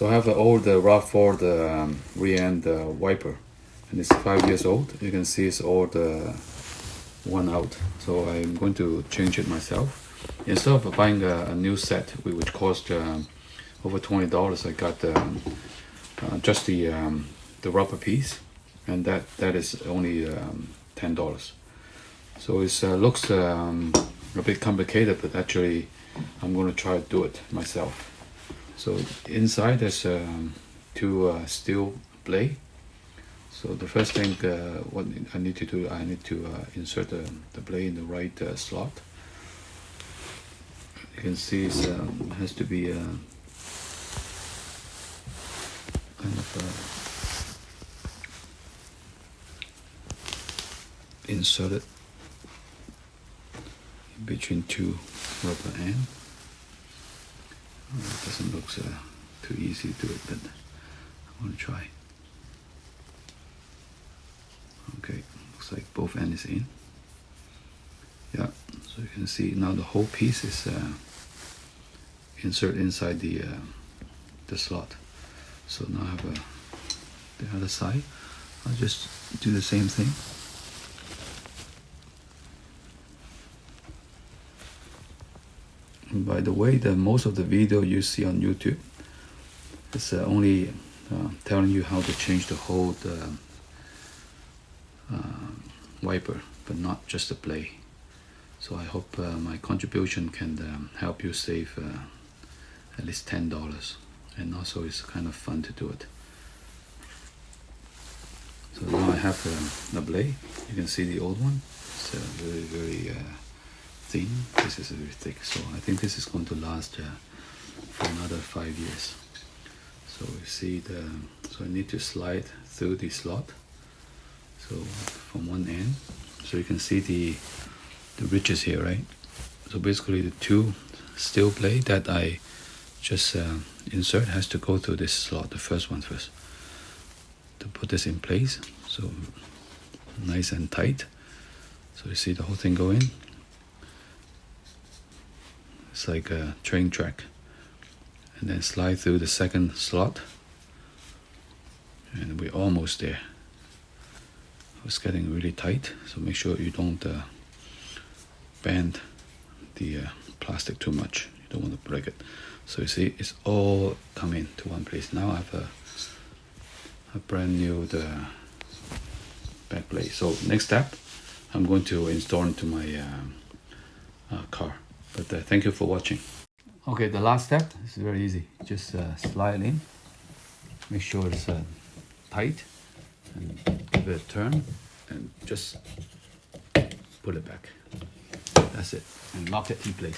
So I have an old RAV4, the rear end wiper, and it's 5 years old. You can see it's all worn out. So I'm going to change it myself. Instead of buying a new set, which cost over $20, I got just the rubber piece, and that is only $10. So it looks a bit complicated, but actually I'm going to try to do it myself. So inside there's two steel blade. So the first thing what I need to do, I need to insert the blade in the right slot. You can see it has to be kind of inserted in between two rubber ends. It doesn't look too easy to do it, but I want to try. Okay, looks like both ends is in. Yeah, so you can see now the whole piece is inserted inside the slot. So now I have the other side. I'll just do the same thing. And by the way, most of the video you see on YouTube is only telling you how to change the whole wiper, but not just the blade. So I hope my contribution can help you save at least $10, and also it's kind of fun to do it. So now I have the blade. You can see the old one. It's very, very thin. This is very thick. So I think this is going to last for another 5 years. So you see so I need to slide through the slot. So from one end, so you can see the ridges here, right? So basically the two steel blade that I just insert has to go through this slot, the first one first, to put this in place. So nice and tight. So you see the whole thing go in. It's like a train track. And then slide through the second slot. And we're almost there. It's getting really tight, so make sure you don't bend the plastic too much. You don't want to break it. So you see, it's all come into one place. Now I have a brand new back blade. So next step, I'm going to install into my car. But thank you for watching. Okay, the last step is very easy. Just slide in. Make sure it's tight, and give it a turn, and just put it back. That's it, and lock it in place.